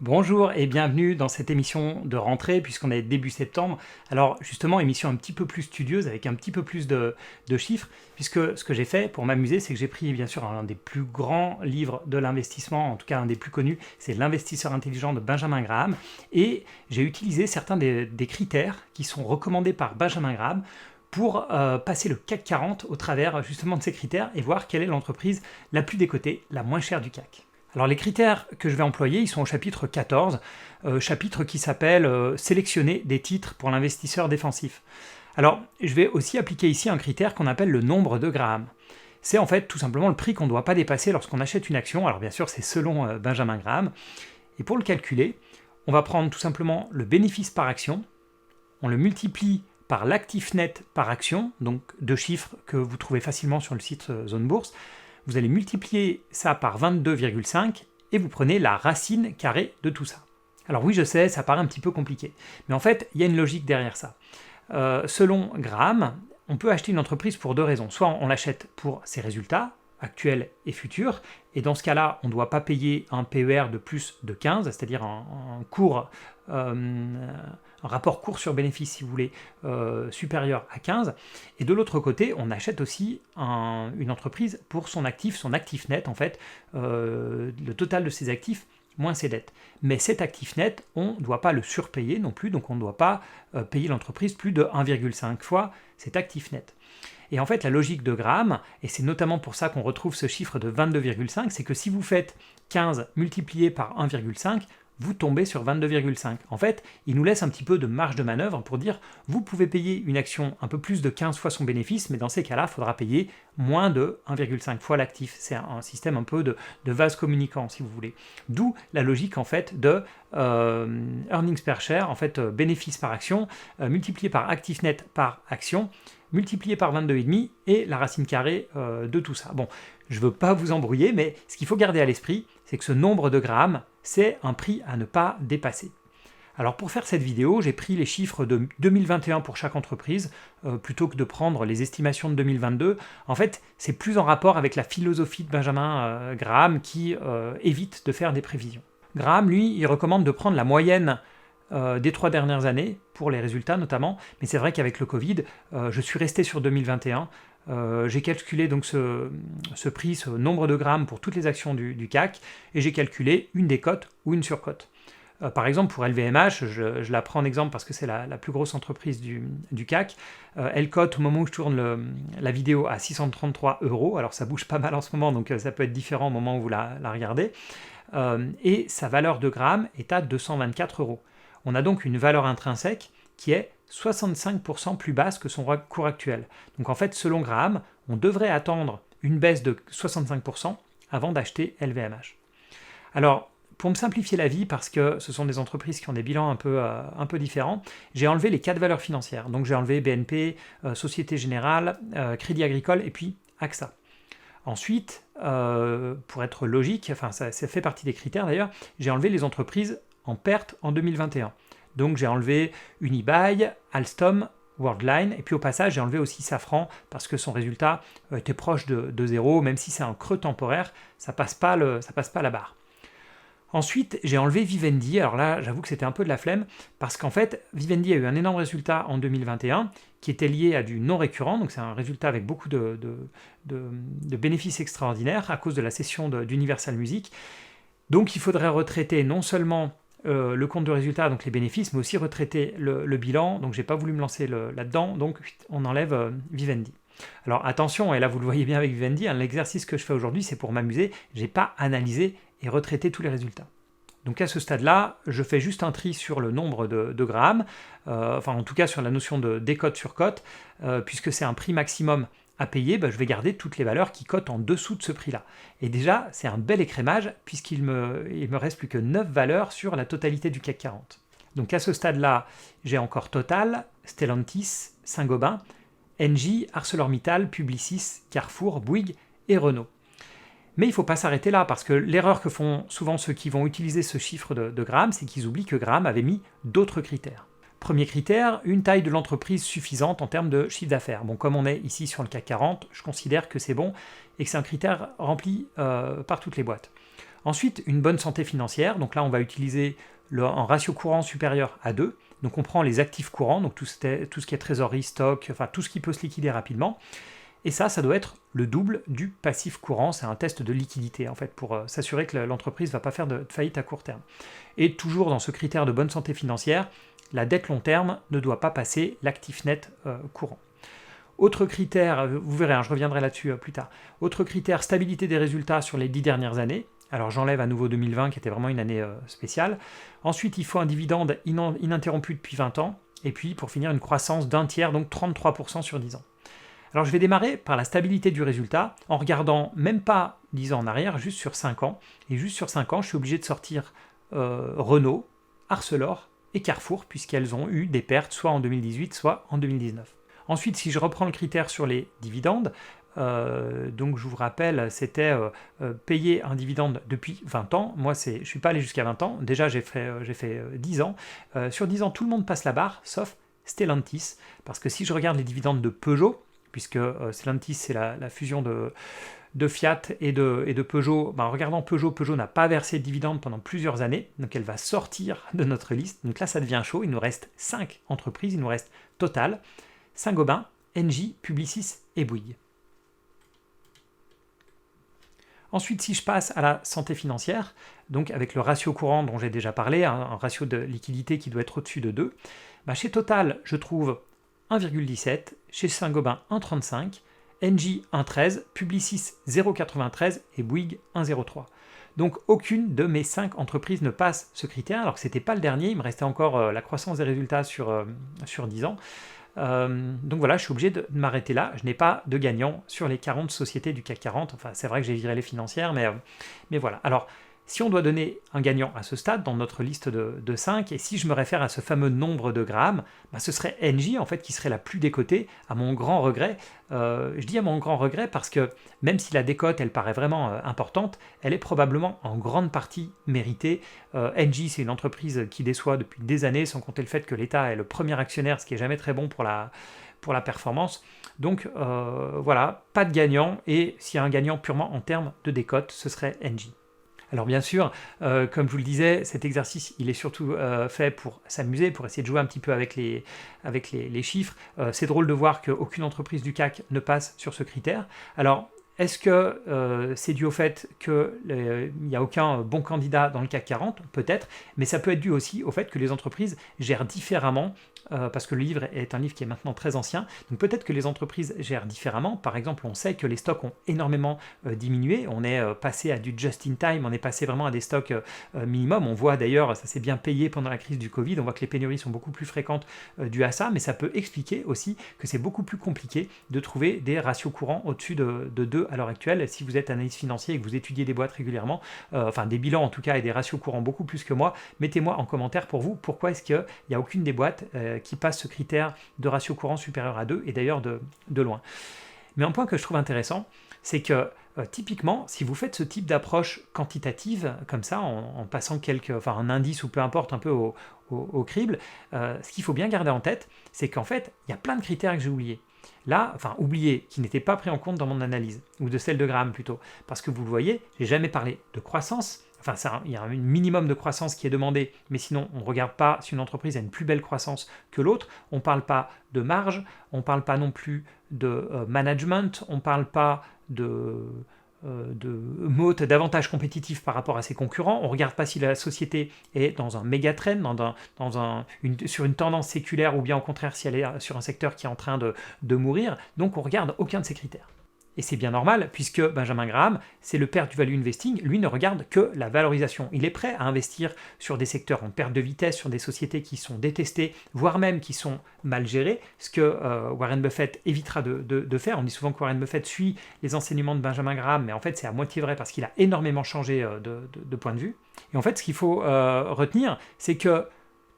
Bonjour et bienvenue dans cette émission de rentrée puisqu'on est début septembre. Alors justement, émission un petit peu plus studieuse avec un petit peu plus de chiffres puisque ce que j'ai fait pour m'amuser, c'est que j'ai pris bien sûr un des plus grands livres de l'investissement, en tout cas un des plus connus, c'est L'investisseur intelligent de Benjamin Graham, et j'ai utilisé certains des critères qui sont recommandés par Benjamin Graham pour passer le CAC 40 au travers justement de ces critères et voir quelle est l'entreprise la plus décotée, la moins chère du CAC. Alors les critères que je vais employer, ils sont au chapitre 14, chapitre qui s'appelle « Sélectionner des titres pour l'investisseur défensif ». Alors je vais aussi appliquer ici un critère qu'on appelle le nombre de Graham. C'est en fait tout simplement le prix qu'on ne doit pas dépasser lorsqu'on achète une action, alors bien sûr c'est selon Benjamin Graham, et pour le calculer, on va prendre tout simplement le bénéfice par action, on le multiplie par l'actif net par action, donc deux chiffres que vous trouvez facilement sur le site Zone Bourse. Vous allez multiplier ça par 22,5 et vous prenez la racine carrée de tout ça. Alors oui, je sais, ça paraît un petit peu compliqué, mais en fait, il y a une logique derrière ça. Selon Graham, on peut acheter une entreprise pour deux raisons. Soit on l'achète pour ses résultats, actuels et futurs, et dans ce cas-là, on ne doit pas payer un PER de plus de 15, c'est-à-dire un rapport cours sur bénéfice, si vous voulez, supérieur à 15. Et de l'autre côté, on achète aussi une entreprise pour son actif net, en fait, le total de ses actifs moins ses dettes. Mais cet actif net, on ne doit pas le surpayer non plus, donc on ne doit pas payer l'entreprise plus de 1,5 fois cet actif net. Et en fait, la logique de Graham, et c'est notamment pour ça qu'on retrouve ce chiffre de 22,5, c'est que si vous faites 15 multiplié par 1,5, vous tombez sur 22,5. En fait, il nous laisse un petit peu de marge de manœuvre pour dire, vous pouvez payer une action un peu plus de 15 fois son bénéfice, mais dans ces cas-là, il faudra payer moins de 1,5 fois l'actif. C'est un système un peu de vase communicant, si vous voulez. D'où la logique, en fait, de earnings per share, en fait, bénéfice par action, multiplié par actif net par action, multiplié par 22,5 et la racine carrée de tout ça. Bon, je ne veux pas vous embrouiller, mais ce qu'il faut garder à l'esprit, c'est que ce nombre de Graham, c'est un prix à ne pas dépasser. Alors pour faire cette vidéo, j'ai pris les chiffres de 2021 pour chaque entreprise, plutôt que de prendre les estimations de 2022. En fait, c'est plus en rapport avec la philosophie de Benjamin Graham qui évite de faire des prévisions. Graham, lui, il recommande de prendre la moyenne des 3 dernières années, pour les résultats notamment, mais c'est vrai qu'avec le Covid, je suis resté sur 2021. J'ai calculé donc ce prix, ce nombre de Graham pour toutes les actions du CAC, et j'ai calculé une décote ou une surcote. Par exemple, pour LVMH, je la prends en exemple parce que c'est la plus grosse entreprise du CAC, elle cote au moment où je tourne la vidéo à 633 €, alors ça bouge pas mal en ce moment, donc ça peut être différent au moment où vous la regardez, et sa valeur de Graham est à 224 €. On a donc une valeur intrinsèque qui est 65% plus basse que son cours actuel. Donc en fait, selon Graham, on devrait attendre une baisse de 65% avant d'acheter LVMH. Alors, pour me simplifier la vie, parce que ce sont des entreprises qui ont des bilans un peu différents, j'ai enlevé les 4 valeurs financières. Donc j'ai enlevé BNP, Société Générale, Crédit Agricole et puis AXA. Ensuite, pour être logique, enfin ça fait partie des critères d'ailleurs, j'ai enlevé les entreprises en perte en 2021. Donc j'ai enlevé Unibail, Alstom, Worldline, et puis au passage j'ai enlevé aussi Safran parce que son résultat était proche de zéro, même si c'est un creux temporaire, ça passe pas la barre. Ensuite, j'ai enlevé Vivendi. Alors là, j'avoue que c'était un peu de la flemme, parce qu'en fait, Vivendi a eu un énorme résultat en 2021, qui était lié à du non-récurrent, donc c'est un résultat avec beaucoup de bénéfices extraordinaires à cause de la cession d'Universal Music. Donc il faudrait retraiter non seulement le compte de résultat, donc les bénéfices, mais aussi retraiter le bilan, donc j'ai pas voulu me lancer là-dedans, donc on enlève Vivendi. Alors attention, et là vous le voyez bien avec Vivendi, l'exercice que je fais aujourd'hui c'est pour m'amuser, j'ai pas analysé et retraité tous les résultats. Donc à ce stade-là, je fais juste un tri sur le nombre de Graham, enfin en tout cas sur la notion de décote sur cote, puisque c'est un prix maximum à payer, je vais garder toutes les valeurs qui cotent en dessous de ce prix-là. Et déjà, c'est un bel écrémage, puisqu'il me reste plus que 9 valeurs sur la totalité du CAC 40. Donc à ce stade-là, j'ai encore Total, Stellantis, Saint-Gobain, Engie, ArcelorMittal, Publicis, Carrefour, Bouygues et Renault. Mais il ne faut pas s'arrêter là, parce que l'erreur que font souvent ceux qui vont utiliser ce chiffre de Graham, c'est qu'ils oublient que Graham avait mis d'autres critères. Premier critère, une taille de l'entreprise suffisante en termes de chiffre d'affaires. Bon, comme on est ici sur le CAC 40, je considère que c'est bon et que c'est un critère rempli par toutes les boîtes. Ensuite, une bonne santé financière. Donc là, on va utiliser un ratio courant supérieur à 2. Donc on prend les actifs courants, donc tout ce qui est trésorerie, stock, enfin tout ce qui peut se liquider rapidement. Et ça doit être le double du passif courant. C'est un test de liquidité, en fait, pour s'assurer que l'entreprise ne va pas faire de faillite à court terme. Et toujours dans ce critère de bonne santé financière, la dette long terme ne doit pas passer l'actif net courant. Autre critère, vous verrez, je reviendrai là-dessus plus tard. Autre critère, stabilité des résultats sur les 10 dernières années. Alors j'enlève à nouveau 2020 qui était vraiment une année spéciale. Ensuite, il faut un dividende ininterrompu depuis 20 ans. Et puis pour finir, une croissance d'un tiers, donc 33% sur 10 ans. Alors je vais démarrer par la stabilité du résultat en regardant même pas 10 ans en arrière, juste sur 5 ans. Et juste sur 5 ans, je suis obligé de sortir Renault, Arcelor et Carrefour, puisqu'elles ont eu des pertes soit en 2018, soit en 2019. Ensuite, si je reprends le critère sur les dividendes, donc je vous rappelle, c'était payer un dividende depuis 20 ans. Moi, je ne suis pas allé jusqu'à 20 ans. Déjà, j'ai fait 10 ans. Sur 10 ans, tout le monde passe la barre, sauf Stellantis. Parce que si je regarde les dividendes de Peugeot, puisque Stellantis, c'est la fusion de Fiat et de Peugeot. En regardant Peugeot n'a pas versé de dividendes pendant plusieurs années. Donc, elle va sortir de notre liste. Donc là, ça devient chaud. Il nous reste 5 entreprises. Il nous reste Total, Saint-Gobain, Engie, Publicis et Bouygues. Ensuite, si je passe à la santé financière, donc avec le ratio courant dont j'ai déjà parlé, un ratio de liquidité qui doit être au-dessus de 2, chez Total, je trouve 1,17, chez Saint-Gobain 1,35, Engie 1,13, Publicis 0,93 et Bouygues 1,03. Donc aucune de mes 5 entreprises ne passe ce critère, alors que ce n'était pas le dernier, il me restait encore la croissance des résultats sur 10 ans. Donc voilà, je suis obligé de m'arrêter là. Je n'ai pas de gagnant sur les 40 sociétés du CAC 40. Enfin, c'est vrai que j'ai viré les financières, mais voilà. Alors, si on doit donner un gagnant à ce stade, dans notre liste de 5, et si je me réfère à ce fameux nombre de grammes, ce serait Engie, en fait, qui serait la plus décotée, à mon grand regret. Je dis à mon grand regret parce que, même si la décote, elle paraît vraiment importante, elle est probablement en grande partie méritée. Engie, c'est une entreprise qui déçoit depuis des années, sans compter le fait que l'État est le premier actionnaire, ce qui n'est jamais très bon pour la performance. Donc voilà, pas de gagnant, et s'il y a un gagnant purement en termes de décote, ce serait Engie. Alors bien sûr, comme je vous le disais, cet exercice, il est surtout fait pour s'amuser, pour essayer de jouer un petit peu avec les chiffres. C'est drôle de voir qu'aucune entreprise du CAC ne passe sur ce critère. Alors, est-ce que c'est dû au fait qu'il n'y a aucun bon candidat dans le CAC 40 ? Peut-être, mais ça peut être dû aussi au fait que les entreprises gèrent différemment, parce que le livre est un livre qui est maintenant très ancien, donc peut-être que les entreprises gèrent différemment. Par exemple, on sait que les stocks ont énormément diminué, on est passé à du just-in-time, on est passé vraiment à des stocks minimum. On voit d'ailleurs, ça s'est bien payé pendant la crise du Covid, on voit que les pénuries sont beaucoup plus fréquentes dues à ça, mais ça peut expliquer aussi que c'est beaucoup plus compliqué de trouver des ratios courants au-dessus de 2 à l'heure actuelle. Si vous êtes analyste financier et que vous étudiez des boîtes régulièrement, enfin des bilans en tout cas et des ratios courants beaucoup plus que moi, mettez-moi en commentaire pour vous pourquoi est-ce qu'il n'y a aucune des boîtes qui passe ce critère de ratio courant supérieur à 2, et d'ailleurs de loin. Mais un point que je trouve intéressant, c'est que typiquement, si vous faites ce type d'approche quantitative, comme ça, en passant un indice ou peu importe un peu au crible, ce qu'il faut bien garder en tête, c'est qu'en fait, il y a plein de critères que j'ai oubliés. Là, oubliés, qui n'étaient pas pris en compte dans mon analyse, ou de celle de Graham plutôt, parce que vous le voyez, j'ai jamais parlé de croissance. Il y a un minimum de croissance qui est demandé, mais sinon, on ne regarde pas si une entreprise a une plus belle croissance que l'autre. On ne parle pas de marge, on ne parle pas non plus de management, on ne parle pas de moat, d'avantages compétitifs par rapport à ses concurrents. On ne regarde pas si la société est dans un méga trend, sur une tendance séculaire, ou bien au contraire si elle est sur un secteur qui est en train de mourir. Donc on ne regarde aucun de ces critères. Et c'est bien normal, puisque Benjamin Graham, c'est le père du value investing, lui ne regarde que la valorisation. Il est prêt à investir sur des secteurs en perte de vitesse, sur des sociétés qui sont détestées, voire même qui sont mal gérées, ce que Warren Buffett évitera de faire. On dit souvent que Warren Buffett suit les enseignements de Benjamin Graham, mais en fait c'est à moitié vrai parce qu'il a énormément changé de point de vue. Et en fait, ce qu'il faut retenir, c'est que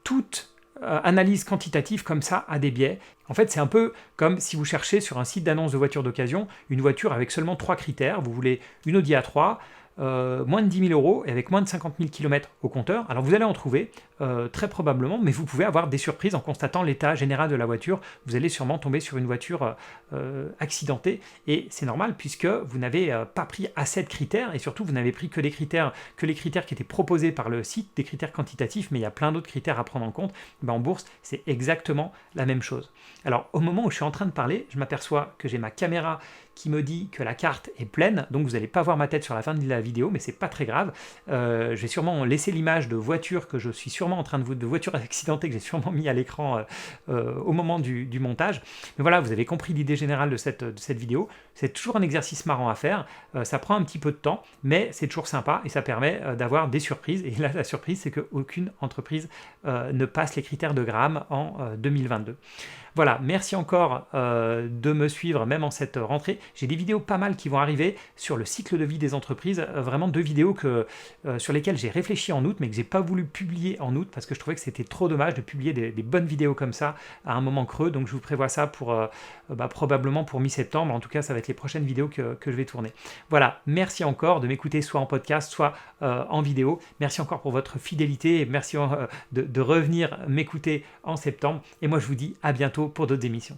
toute analyse quantitative comme ça a des biais. En fait, c'est un peu comme si vous cherchez sur un site d'annonce de voiture d'occasion une voiture avec seulement 3 critères. Vous voulez une Audi A3, moins de 10 000 euros et avec moins de 50 000 km au compteur. Alors vous allez en trouver très probablement, mais vous pouvez avoir des surprises en constatant l'état général de la voiture. Vous allez sûrement tomber sur une voiture accidentée et c'est normal puisque vous n'avez pas pris assez de critères et surtout vous n'avez pris que les critères qui étaient proposés par le site, des critères quantitatifs, mais il y a plein d'autres critères à prendre en compte. Ben, en bourse, c'est exactement la même chose. Alors au moment où je suis en train de parler, je m'aperçois que j'ai ma caméra qui me dit que la carte est pleine, donc vous n'allez pas voir ma tête sur la fin de la vidéo, mais c'est pas très grave. Je vais sûrement laisser l'image de voiture que je suis sûrement en train de voiture accidentée que j'ai sûrement mis à l'écran au moment du montage. Mais voilà, vous avez compris l'idée générale de cette vidéo. C'est toujours un exercice marrant à faire. Ça prend un petit peu de temps, mais c'est toujours sympa et ça permet d'avoir des surprises. Et là, la surprise, c'est qu'aucune entreprise ne passe les critères de Graham en 2022. Voilà, merci encore de me suivre même en cette rentrée. J'ai des vidéos pas mal qui vont arriver sur le cycle de vie des entreprises, vraiment 2 vidéos sur lesquelles j'ai réfléchi en août mais que j'ai pas voulu publier en août parce que je trouvais que c'était trop dommage de publier des bonnes vidéos comme ça à un moment creux, donc je vous prévois ça pour probablement pour mi-septembre. En tout cas, ça va être les prochaines vidéos que je vais tourner. Voilà, merci encore de m'écouter soit en podcast, soit en vidéo. Merci encore pour votre fidélité et merci de revenir m'écouter en septembre. Et moi, je vous dis à bientôt pour d'autres émissions.